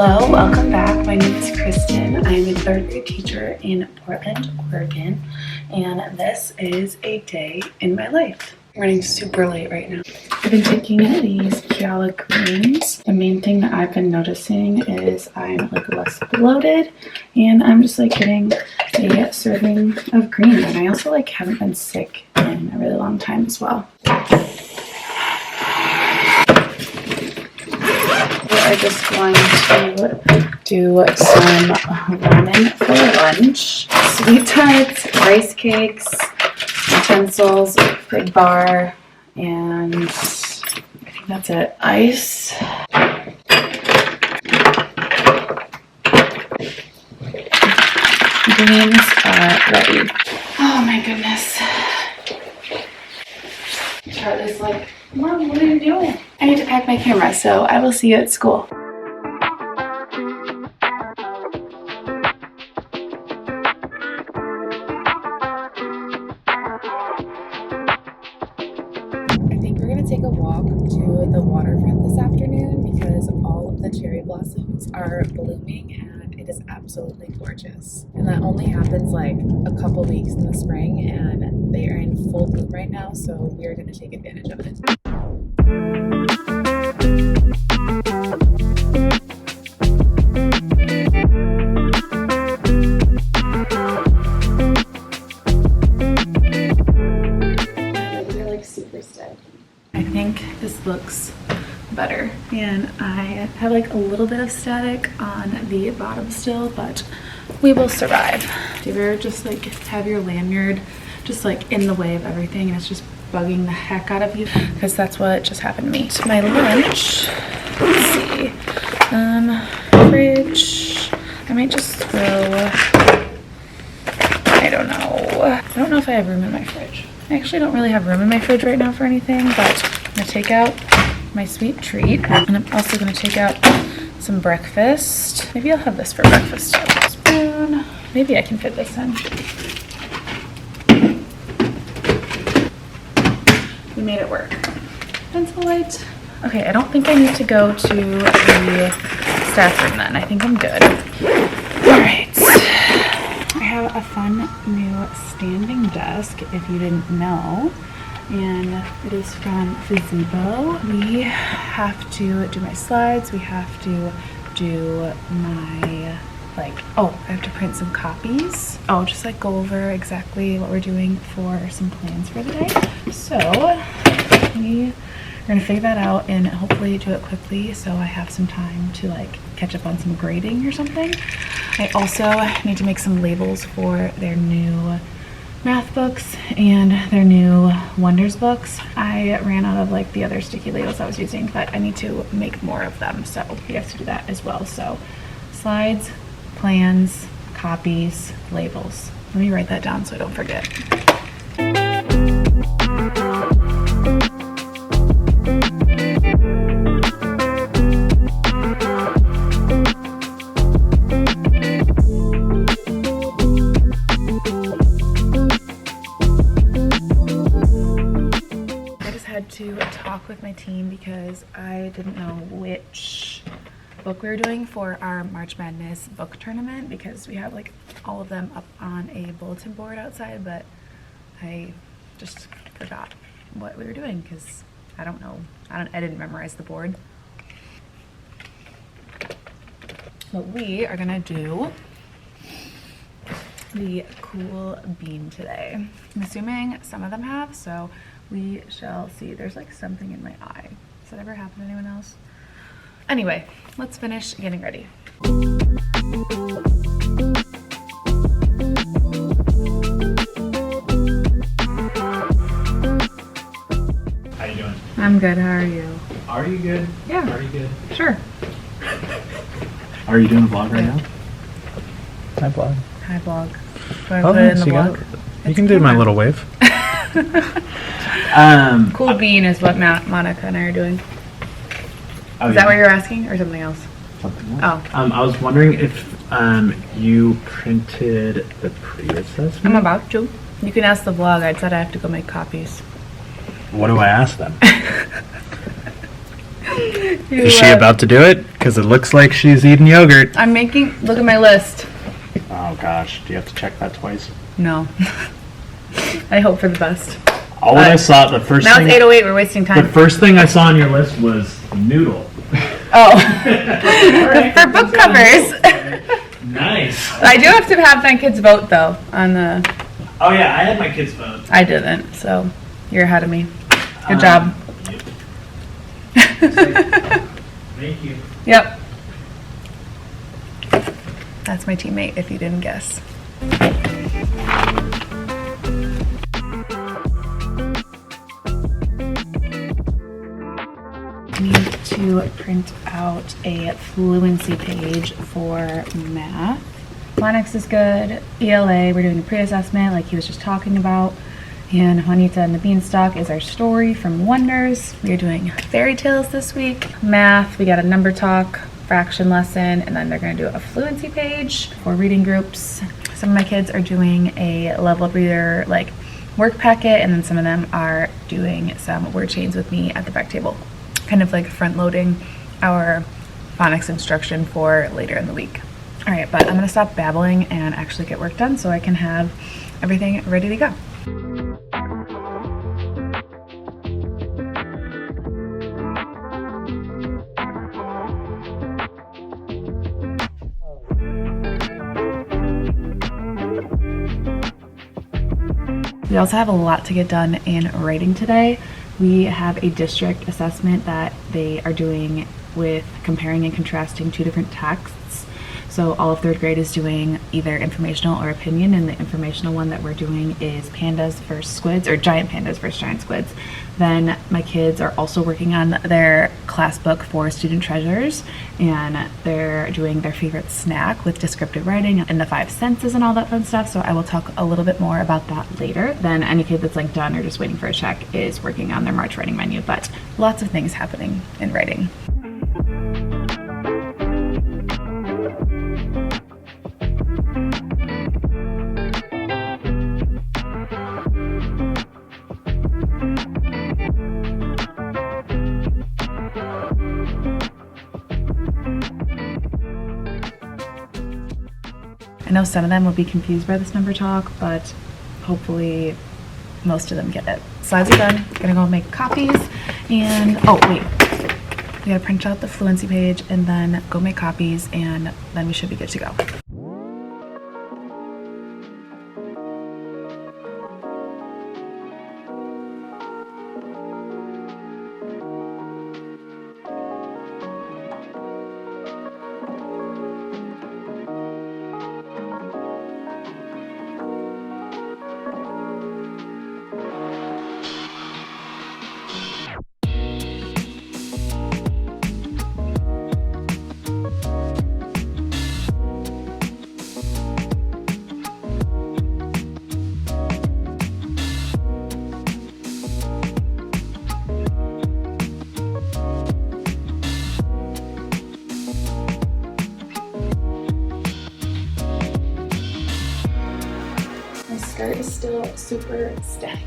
Hello, welcome back. My name is Kristen. I am a third grade teacher in Portland, Oregon, and this is a day in my life. I'm running super late right now. I've been taking these Kiala greens. The main thing that I've been noticing is I'm like less bloated, and I'm just like getting a serving of greens. And I also like haven't been sick in a really long time as well. We're just going to do some ramen for lunch, sweet tarts, rice cakes, utensils, big bar, and I think that's it. Ice. Greens are ready. Oh my goodness. Charlie's like, Mom, what are you doing? I need to pack my camera, so I will see you at school. Take a walk to the waterfront this afternoon because all of the cherry blossoms are blooming and it is absolutely gorgeous. And that only happens like a couple weeks in the spring, and they are in full bloom right now, so we are going to take advantage of it. They're like super stiff. I think this looks better, and I have like a little bit of static on the bottom still, but we will survive. Do you ever just like have your lanyard just like in the way of everything and it's just bugging the heck out of you? Because that's what just happened to me. So my lunch, let's see, fridge, I might just throw, I don't know if I have room in my fridge. I actually don't really have room in my fridge right now for anything, but I'm gonna take out my sweet treat, and I'm also gonna take out some breakfast. Maybe I'll have this for breakfast. Spoon. Maybe I can fit this in. We made it work. Pencil light. Okay, I don't think I need to go to the staff room then. I think I'm good. All right. I have a fun new standing desk, if you didn't know, and it is from Prigida. We have to do my slides, we have to do my, I have to print some copies. Just like go over exactly what we're doing for some plans for the day. So we're gonna figure that out and hopefully do it quickly so I have some time to like catch up on some grading or something. I also need to make some labels for their new math books and their new Wonders books. I ran out of like the other sticky labels I was using, but I need to make more of them, so we have to do that as well. So slides, plans, copies, labels. Let me write that down so I don't forget. To talk with my team because I didn't know which book we were doing for our March Madness book tournament, because we have like all of them up on a bulletin board outside, but I just forgot what we were doing because I don't know. I didn't memorize the board. But we are gonna do the cool bean today. I'm assuming some of them have, so we shall see. There's like something in my eye. Does that ever happen to anyone else? Anyway, let's finish getting ready. How you doing? I'm good, how are you? Are you good? Yeah. Are you good? Sure. Are you doing a vlog right now? Hi, vlog. Hi, vlog. Do I put it in the vlog? You can do my little wave. Cool bean is what Monica and I are doing. Is that what you're asking, or something else? Something else. Oh. I was wondering if you printed the pre-assessment. I'm about to. You can ask the vlog. I said I have to go make copies. What do I ask them? Is she about to do it? Because it looks like she's eating yogurt. I'm making, look at my list. Oh gosh, do you have to check that twice? No. I hope for the best. All I saw, the first Now thing. it's 8:08, we're wasting The time. first thing I saw on your list was noodle. Oh. For book covers. Nice. I do have to have my kids vote though on the, Oh yeah, I had my kids vote. I didn't, so you're ahead of me. Good job. Thank you. Yep. That's my teammate, if you didn't guess. I need to print out a fluency page for math. Phonics is good. ELA, we're doing a pre-assessment like he was just talking about. And Juanita and the Beanstalk is our story from Wonders. We are doing fairy tales this week. Math, we got a number talk, fraction lesson, and then they're going to do a fluency page for reading groups. Some of my kids are doing a leveled reader like work packet, and then some of them are doing some word chains with me at the back table. Kind of like front loading our phonics instruction for later in the week. All right, but I'm going to stop babbling and actually get work done so I can have everything ready to go. We also have a lot to get done in writing today. We have a district assessment that they are doing with comparing and contrasting two different texts. So all of third grade is doing either informational or opinion, and the informational one that we're doing is pandas versus squids, or giant pandas versus giant squids. Then my kids are also working on their class book for student treasures, and they're doing their favorite snack with descriptive writing and the 5 senses and all that fun stuff. So I will talk a little bit more about that later. Then any kid that's like done or just waiting for a check is working on their March writing menu, but lots of things happening in writing. I know some of them will be confused by this number talk, but hopefully most of them get it. Slides are done. Gonna go make copies, and oh wait, we gotta print out the fluency page and then go make copies, and then we should be good to go. My skirt is still super stacked.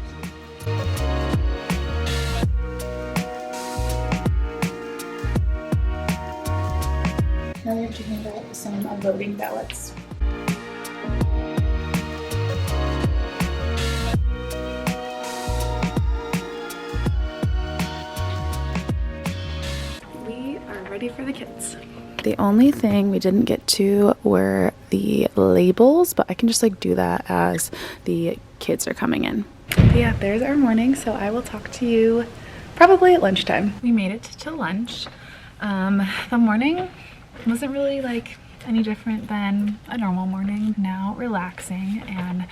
Now we have to hand out some voting ballots. We are ready for the kids. The only thing we didn't get to were the labels, but I can just like do that as the kids are coming in. But yeah, there's our morning, so I will talk to you probably at lunchtime. We made it to lunch. The morning wasn't really like any different than a normal morning. Now relaxing, and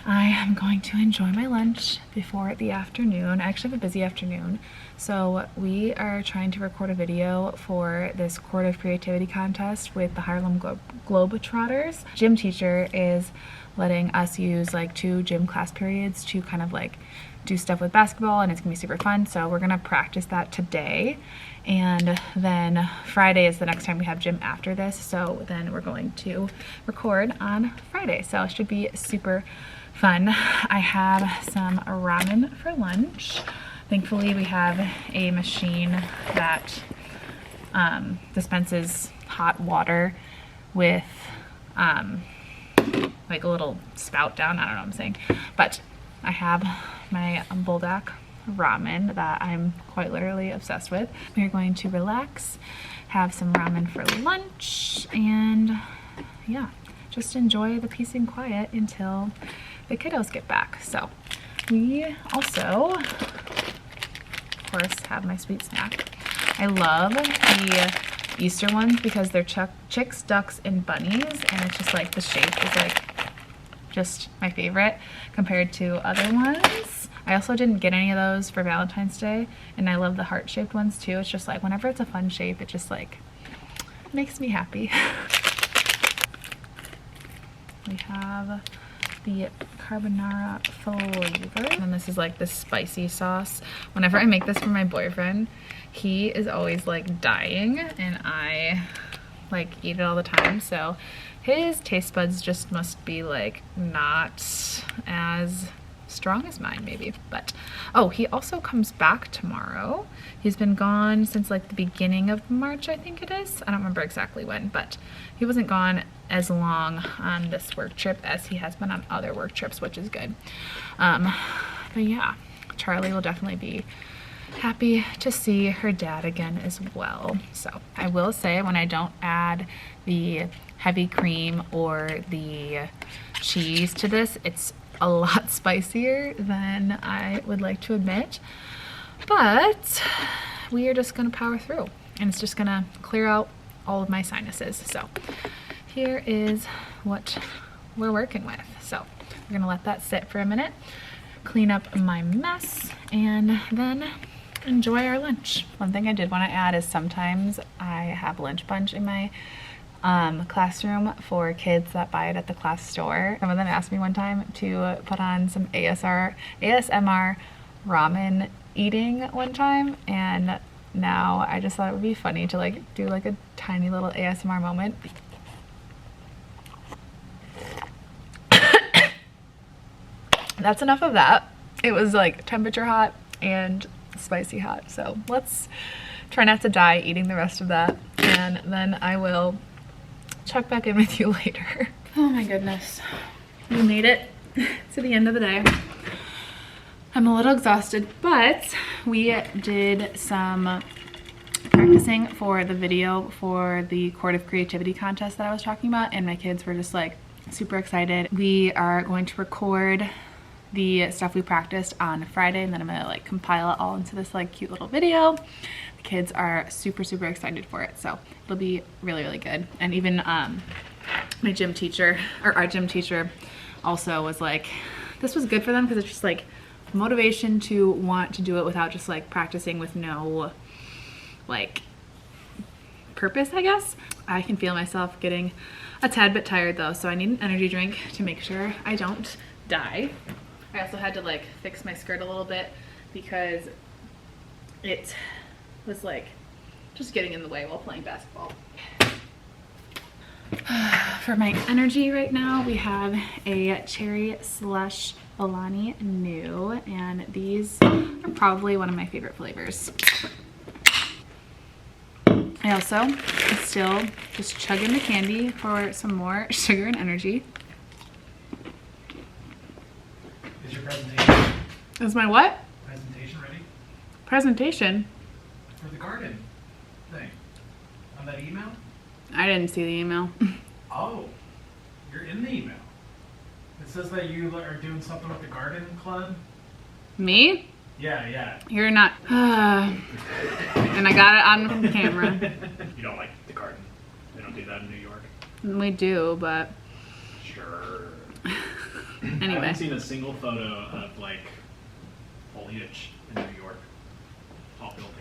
I am going to enjoy my lunch before the afternoon. I actually have a busy afternoon, so we are trying to record a video for this Court of Creativity contest with the Harlem Globetrotters. Gym teacher is letting us use like 2 gym class periods to kind of like do stuff with basketball, and it's gonna be super fun. So we're gonna practice that today, and then Friday is the next time we have gym after this, so then we're going to record on Friday, so it should be super fun. I have some ramen for lunch, Thankfully, we have a machine that dispenses hot water with like a little spout down. I don't know what I'm saying, but I have my buldak ramen that I'm quite literally obsessed with. We're going to relax, have some ramen for lunch, and yeah, just enjoy the peace and quiet until the kiddos get back. So we also, of course, have my sweet snack. I love the Easter ones because they're chicks, ducks, and bunnies, and it's just like the shape is like just my favorite compared to other ones. I also didn't get any of those for Valentine's Day, and I love the heart-shaped ones too. It's just like whenever it's a fun shape, it just like makes me happy. We have the carbonara flavor, and this is like the spicy sauce. Whenever I make this for my boyfriend, he is always like dying, and I like eat it all the time, so his taste buds just must be like not as strong as mine maybe. But oh, he also comes back tomorrow. He's been gone since like the beginning of March, I think it is. I don't remember exactly when, but he wasn't gone as long on this work trip as he has been on other work trips, which is good. But yeah, Charlie will definitely be happy to see her dad again as well. So I will say, when I don't add the heavy cream or the cheese to this, it's a lot spicier than I would like to admit, but we are just gonna power through, and it's just gonna clear out all of my sinuses. So here is what we're working with. So we're gonna let that sit for a minute, clean up my mess, and then enjoy our lunch. One thing I did want to add is sometimes I have lunch bunch in my classroom for kids that buy it at the class store. Some of them asked me one time to put on some ASMR ramen eating one time, and now I just thought it would be funny to like do like a tiny little ASMR moment. That's enough of that. It was like temperature hot and spicy hot, so let's try not to die eating the rest of that, and then I will check back in with you later. Oh my goodness, we made it to the end of the day. I'm a little exhausted, but we did some practicing for the video for the Chord of Creativity contest that I was talking about, and my kids were just like super excited. We are going to record the stuff we practiced on Friday, and then I'm gonna like compile it all into this like cute little video. The kids are super excited for it, so it'll be really good. And even my gym teacher, or our gym teacher, also was like, this was good for them because it's just like motivation to want to do it without just like practicing with no like purpose, I guess. I can feel myself getting a tad bit tired though, so I need an energy drink to make sure I don't die. I also had to like fix my skirt a little bit because it was like just getting in the way while playing basketball. For my energy right now, we have a cherry slush Alani New, and these are probably one of my favorite flavors. I also am still just chugging the candy for some more sugar and energy. Is your presentation? Is my what? Presentation ready? Presentation? For the garden thing. On that email? I didn't see the email. Oh, you're in the email. It says that you are doing something with the garden club. Me? Yeah. You're not. And I got it on camera. You don't like the garden? They don't do that in New York? We do, but Sure. I anyway. haven't seen a single photo of like foliage in New York. Tall buildings.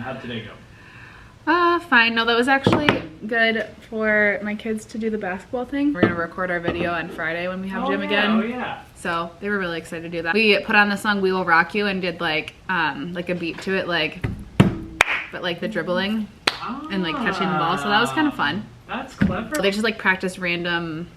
How'd today go? Fine. No, that was actually good for my kids to do the basketball thing. We're gonna record our video on Friday when we have gym again. Oh yeah. So they were really excited to do that. We put on the song "We Will Rock You" and did like a beat to it, but like the dribbling and like catching the ball. So that was kind of fun. That's clever. They just like practiced random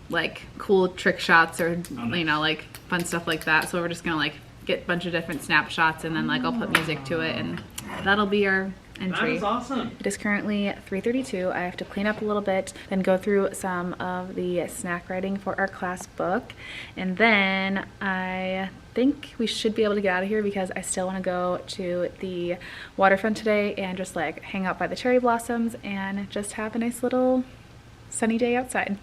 like cool trick shots or, nice. you know, like fun stuff like that. So we're just gonna like get a bunch of different snapshots and then like I'll put music to it and that'll be our entry. That is awesome. It is currently 3:32. I have to clean up a little bit, then go through some of the snack writing for our class book. And then I think we should be able to get out of here because I still want to go to the waterfront today and just like hang out by the cherry blossoms and just have a nice little sunny day outside.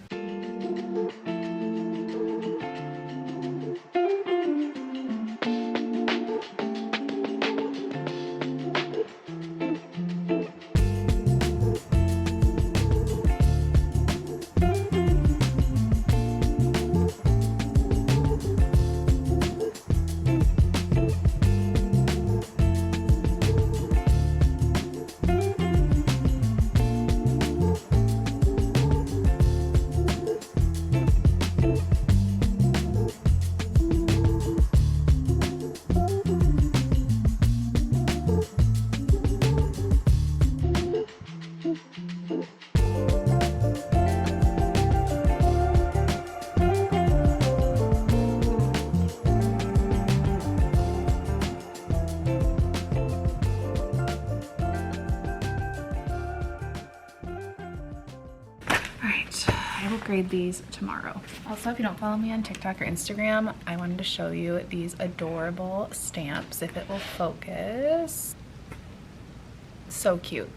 I will grade these tomorrow. Also, if you don't follow me on TikTok or Instagram, I wanted to show you these adorable stamps, if it will focus. So cute.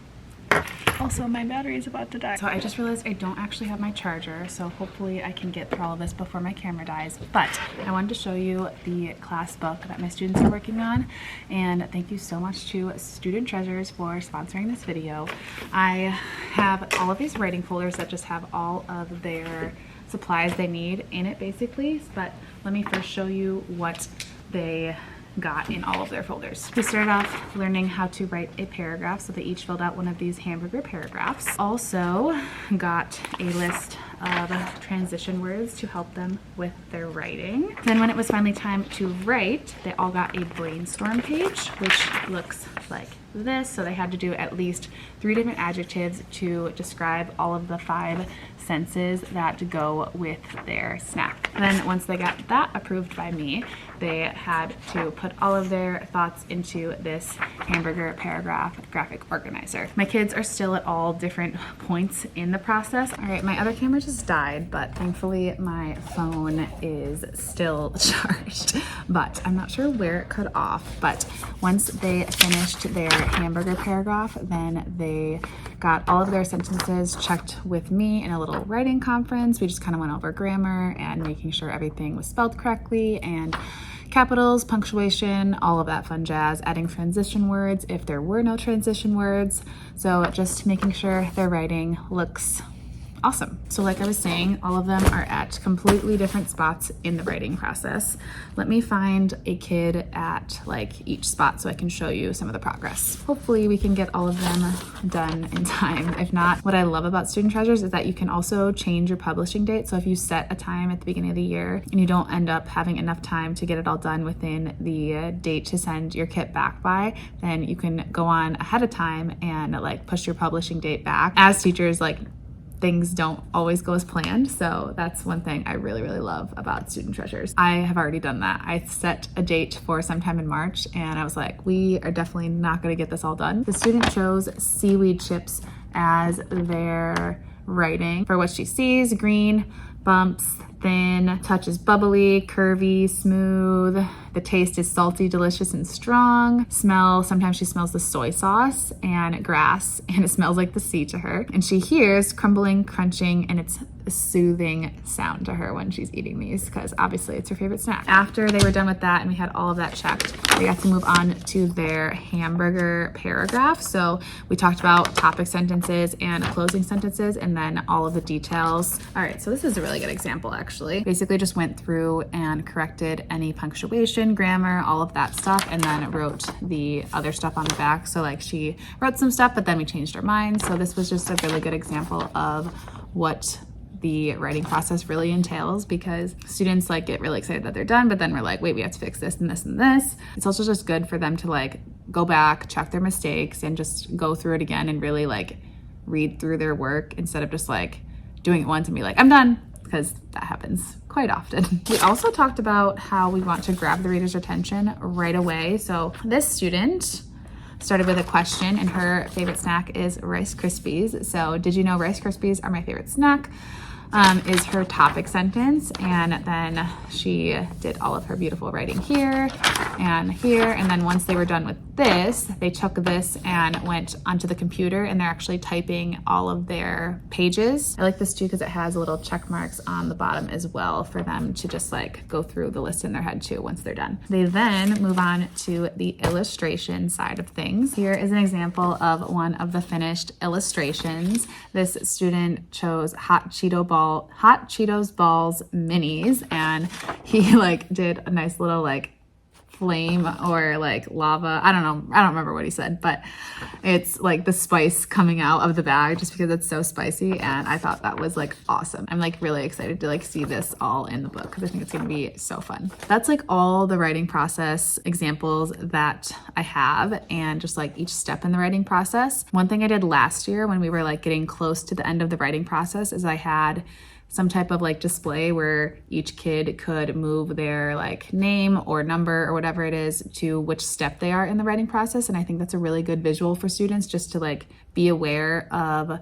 Also, my battery is about to die. So I just realized I don't actually have my charger, so hopefully I can get through all of this before my camera dies. But I wanted to show you the class book that my students are working on. And thank you so much to Student Treasures for sponsoring this video. I have all of these writing folders that just have all of their supplies they need in it basically. But let me first show you what they got in all of their folders. We started off learning how to write a paragraph, so they each filled out one of these hamburger paragraphs. Also got a list of transition words to help them with their writing. Then when it was finally time to write, they all got a brainstorm page, which looks like this. So they had to do at least 3 different adjectives to describe all of the 5 senses that go with their snack. And then once they got that approved by me, they had to put all of their thoughts into this hamburger paragraph graphic organizer. My kids are still at all different points in the process. All right, my other camera just died, but thankfully my phone is still charged. But I'm not sure where it cut off, but once they finished their hamburger paragraph, then they got all of their sentences checked with me in a little writing conference. We just kind of went over grammar and making sure everything was spelled correctly and capitals, punctuation, all of that fun jazz, adding transition words if there were no transition words. So just making sure their writing looks awesome. So like I was saying, all of them are at completely different spots in the writing process. Let me find a kid at like each spot so I can show you some of the progress. Hopefully we can get all of them done in time. If not, what I love about Student Treasures is that you can also change your publishing date. So if you set a time at the beginning of the year and you don't end up having enough time to get it all done within the date to send your kit back by, then you can go on ahead of time and like push your publishing date back. As teachers, like things don't always go as planned. So that's one thing I really, really love about Student Treasures. I have already done that. I set a date for sometime in March and I was like, we are definitely not gonna get this all done. The student chose seaweed chips as their writing. For what she sees, green, bumps, thin, touch is bubbly, curvy, smooth. The taste is salty, delicious, and strong. Smell, sometimes she smells the soy sauce and grass, and it smells like the sea to her. And she hears crumbling, crunching, and it's a soothing sound to her when she's eating these, because obviously it's her favorite snack. After they were done with that and we had all of that checked, we got to move on to their hamburger paragraph. So we talked about topic sentences and closing sentences, and then all of the details. All right, so this is a really good example, actually. Basically just went through and corrected any punctuation, grammar, all of that stuff, and then wrote the other stuff on the back. So like she wrote some stuff, but then we changed our minds. So this was just a really good example of what the writing process really entails, because students like get really excited that they're done, but then we're like, wait, we have to fix this and this and this. It's also just good for them to like go back, check their mistakes, and just go through it again and really like read through their work instead of just like doing it once and be like, I'm done. because that happens quite often. We also talked about how we want to grab the reader's attention right away. So this student started with a question, and her favorite snack is Rice Krispies. So did you know Rice Krispies are my favorite snack? Is her topic sentence, and then she did all of her beautiful writing here and here, and then once they were done with this, they took this and went onto the computer, and they're actually typing all of their pages. I like this too because it has little check marks on the bottom as well for them to just like go through the list in their head too once they're done. They then move on to the illustration side of things. Here is an example of one of the finished illustrations. This student chose Hot Cheetos balls minis, and he like did a nice little like flame or like lava. I don't know. I don't remember what he said, but it's like the spice coming out of the bag just because it's so spicy. And I thought that was like awesome. I'm like really excited to like see this all in the book because I think it's going to be so fun. That's like all the writing process examples that I have, and just like each step in the writing process. One thing I did last year when we were like getting close to the end of the writing process is I had some type of like display where each kid could move their like name or number or whatever it is to which step they are in the writing process. And I think that's a really good visual for students just to like be aware of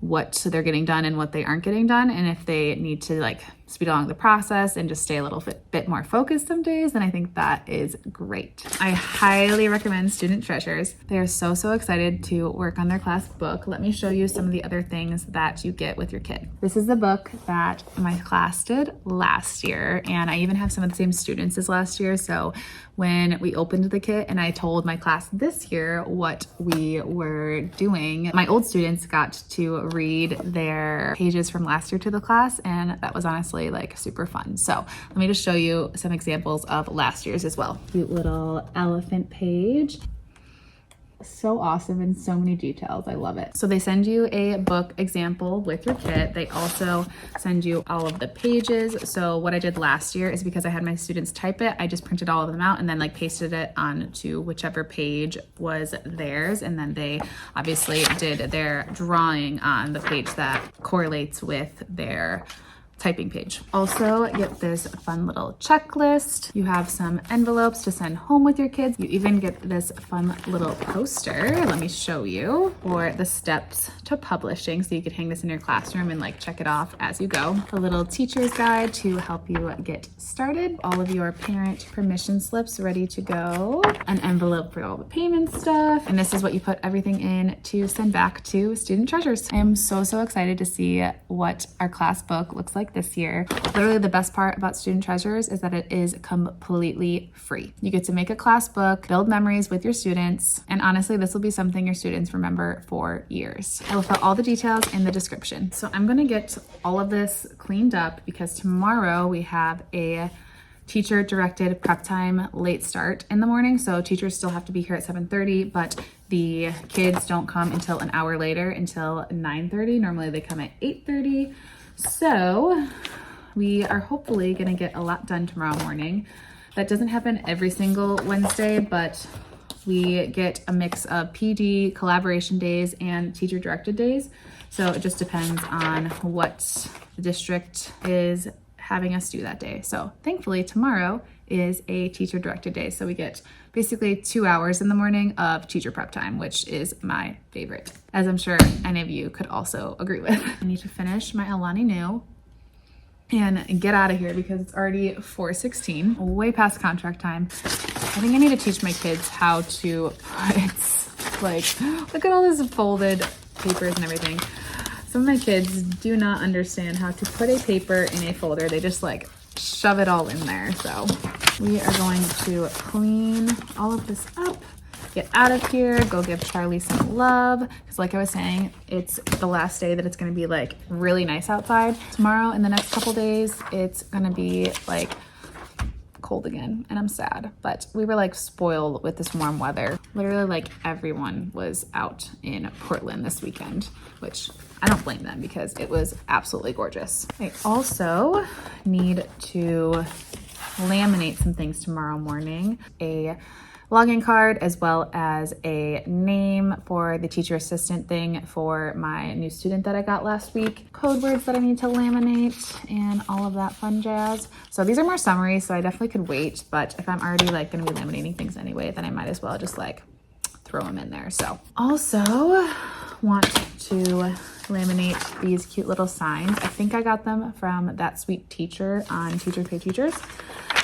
what they're getting done and what they aren't getting done. And if they need to like speed along the process and just stay a little bit more focused some days, then I think that is great. I highly recommend Student Treasures. They are so excited to work on their class book. Let me show you some of the other things that you get with your kid. This is the book that my class did last year, and I even have some of the same students as last year. So when we opened the kit and I told my class this year what we were doing, my old students got to read their pages from last year to the class, and that was honestly like super fun. So let me just show you some examples of last year's as well. Cute little elephant page. So awesome and so many details. I love it. So they send you a book example with your kit. They also send you all of the pages. So what I did last year is because I had my students type it, I just printed all of them out and then like pasted it onto whichever page was theirs. And then they obviously did their drawing on the page that correlates with their typing page. Also get this fun little checklist. You have some envelopes to send home with your kids. You even get this fun little poster. Let me show you for the steps to publishing. So you could hang this in your classroom and like check it off as you go. A little teacher's guide to help you get started. All of your parent permission slips ready to go. An envelope for all the payment stuff. And this is what you put everything in to send back to Student Treasures. I am so excited to see what our class book looks like this year. Literally the best part about Student Treasures is that it is completely free. You get to make a class book, build memories with your students, and honestly, this will be something your students remember for years. I will put all the details in the description. So I'm gonna get all of this cleaned up because tomorrow we have a teacher-directed prep time late start in the morning. So teachers still have to be here at 7:30, but the kids don't come until an hour later, until 9:30. Normally they come at 8:30. So we are hopefully gonna get a lot done tomorrow morning. That doesn't happen every single Wednesday, but we get a mix of PD, collaboration days, and teacher-directed days. So it just depends on what the district is having us do that day. So thankfully tomorrow is a teacher-directed day. So we get basically 2 hours in the morning of teacher prep time, which is my favorite, as I'm sure any of you could also agree with. I need to finish my Alani Nu and get out of here because it's already 4:16, way past contract time. I think I need to teach my kids how to put, like, look at all this folded papers and everything. Some of my kids do not understand how to put a paper in a folder. They just like shove it all in there. So we are going to clean all of this up, get out of here, go give Charlie some love. Because like I was saying, it's the last day that it's gonna be like really nice outside. Tomorrow in the next couple days, it's gonna be like cold again and I'm sad, but we were like spoiled with this warm weather. Literally like everyone was out in Portland this weekend, which I don't blame them because it was absolutely gorgeous. I also need to laminate some things tomorrow morning. A login card, as well as a name for the teacher assistant thing for my new student that I got last week, code words that I need to laminate, and all of that fun jazz. So these are more summary, so I definitely could wait, but if I'm already like gonna be laminating things anyway, then I might as well just like throw them in there. So also want to laminate these cute little signs. I think I got them from That Sweet Teacher on Teachers Pay Teachers.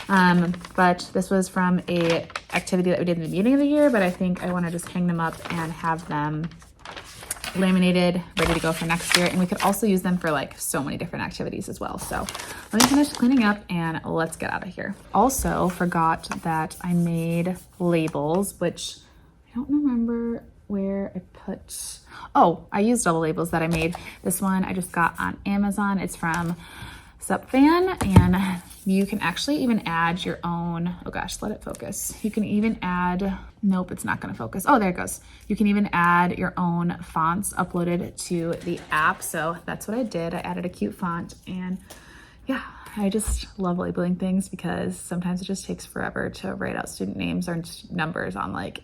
But this was from a activity that we did in the beginning of the year, but I think I want to just hang them up and have them laminated, ready to go for next year. And we could also use them for like so many different activities as well. So let me finish cleaning up and let's get out of here. Also forgot that I made labels, which I don't remember where I put. Oh, I used all the labels that I made. This one I just got on Amazon. It's from Supfan, and you can actually even add your own, oh gosh, let it focus. You can even add, nope, it's not gonna focus. Oh, there it goes. You can even add your own fonts uploaded to the app. So that's what I did. I added a cute font, and yeah, I just love labeling things because sometimes it just takes forever to write out student names or numbers on like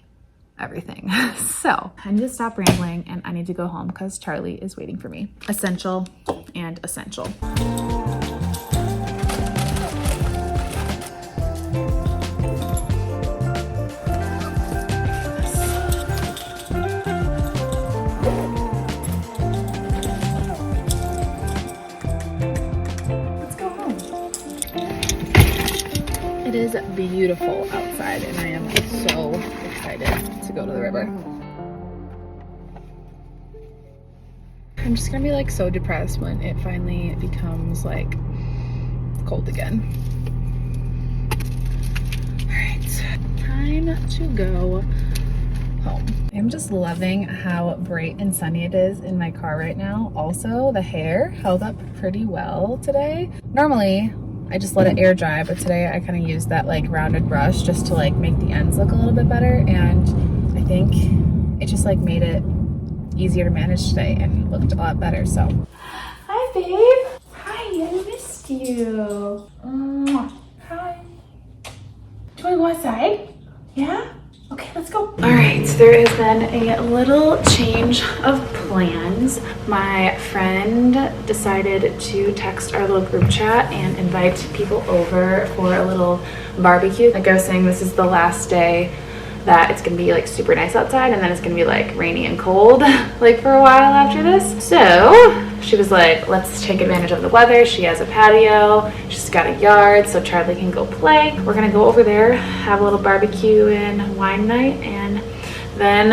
everything. So I need to stop rambling and I need to go home because Charlie is waiting for me. Essential and essential. Let's go home. It is beautiful outside and I am so excited to go to the river. I'm just gonna be like so depressed when it finally becomes like cold again. All right, time to go home. I'm just loving how bright and sunny it is in my car right now. Also, the hair held up pretty well today. Normally, I just let it air dry, but today I kind of used that like rounded brush just to like make the ends look a little bit better, and I think it just like made it easier to manage today and looked a lot better. So hi babe. Hi, I missed you. Hi. Do you want to go outside? Yeah? Okay, let's go. All right, so there has been a little change of plans. My friend decided to text our little group chat and invite people over for a little barbecue. Like I was saying, this is the last day that it's gonna be like super nice outside, and then it's gonna be like rainy and cold like for a while after this. So she was like, let's take advantage of the weather. She has a patio, she's got a yard, so Charlie can go play. We're gonna go over there, have a little barbecue and wine night, and then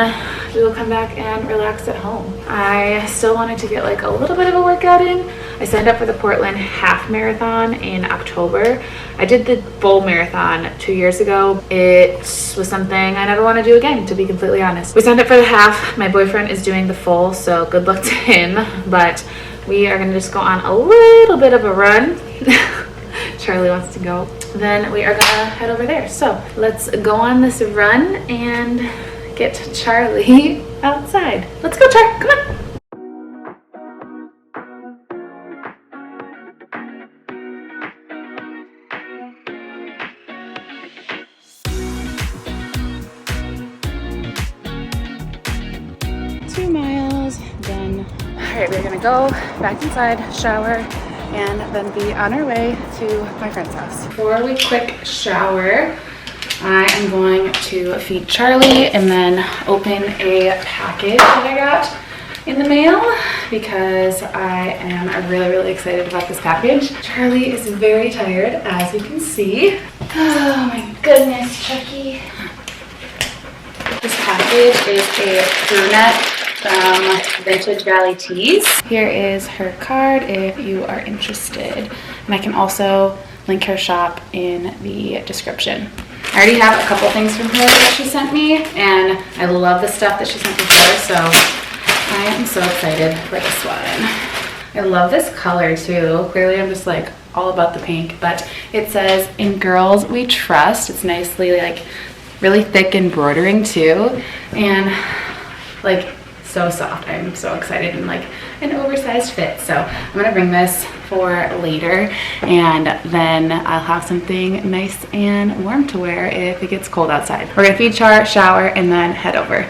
we will come back and relax at home. I still wanted to get like a little bit of a workout in. I signed up for the Portland half marathon in October. I did the full marathon 2 years ago. It was something I never want to do again, to be completely honest. We signed up for the half. My boyfriend is doing the full, so good luck to him. But we are gonna just go on a little bit of a run. Charlie wants to go. Then we are gonna head over there. So let's go on this run and get Charlie outside. Let's go, Char, come on. 2 miles done. All right, we're gonna go back inside, shower, and then be on our way to my friend's house. Before we quick shower, I am going to feed Charlie and then open a package that I got in the mail because I am really, really excited about this package. Charlie is very tired, as you can see. Oh my goodness, Chucky. This package is a crew net from Vintage Valley Tees. Here is her card if you are interested. And I can also link her shop in the description. I already have a couple things from her that she sent me, and I love the stuff that she sent before, so I am so excited for this one. I love this color too. Clearly I'm just like all about the pink, but it says, "In girls we trust." It's nicely like really thick embroidering too, and like so soft. I'm so excited, and like an oversized fit. So I'm gonna bring this for later, and then I'll have something nice and warm to wear if it gets cold outside. We're gonna feed Char, shower, and then head over.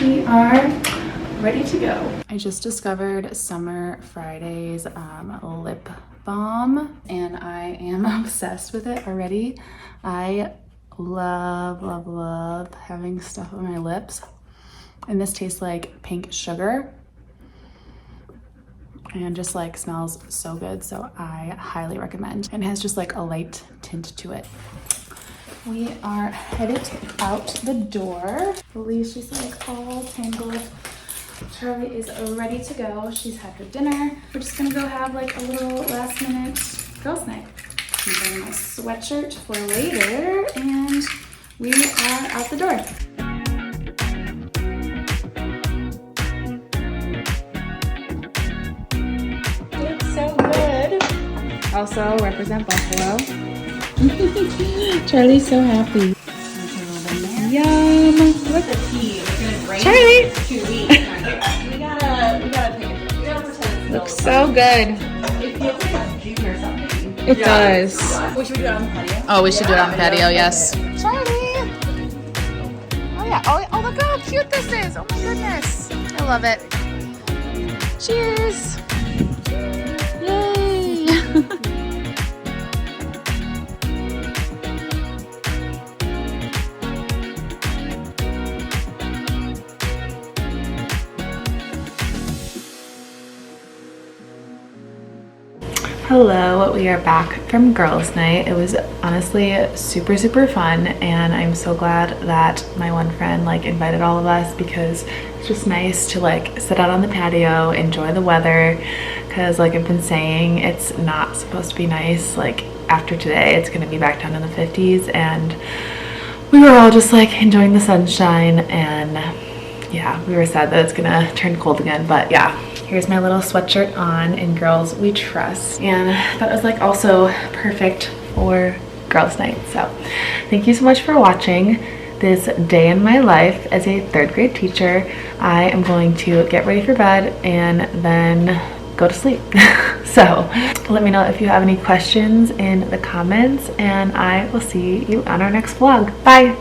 We are ready to go. I just discovered Summer Friday's lip balm, and I am obsessed with it already. I love having stuff on my lips, and this tastes like pink sugar and just like smells so good, so I highly recommend. And it has just like a light tint to it. We are headed out the door. Alicia's like all tangled. Charlie is ready to go. She's had her dinner. We're just gonna go have like a little last minute girls' night. I'm wearing my sweatshirt for later, and we are out the door. Looks so good. Also represent Buffalo. Charlie's so happy. Yum! Look at Charlie. 2 weeks. we gotta pretend. Looks so good. It feels like a June or something. It does. We should do it on the patio. Oh, we should do it on the patio. Yes. Charlie. Oh yeah. Oh, look how cute this is. Oh my goodness. I love it. Cheers. Yay. Hello, we are back from girls' night. It was honestly super fun, and I'm so glad that my one friend like invited all of us, because it's just nice to like sit out on the patio, enjoy the weather, because like I've been saying, it's not supposed to be nice. Like after today, it's gonna be back down in the 50s, and we were all just like enjoying the sunshine, and yeah, we were sad that it's gonna turn cold again, but yeah. Here's my little sweatshirt on in Girls We Trust, and that was like also perfect for girls' night. So thank you so much for watching this day in my life as a 3rd grade teacher. I am going to get ready for bed and then go to sleep. So let me know if you have any questions in the comments, and I will see you on our next vlog. Bye.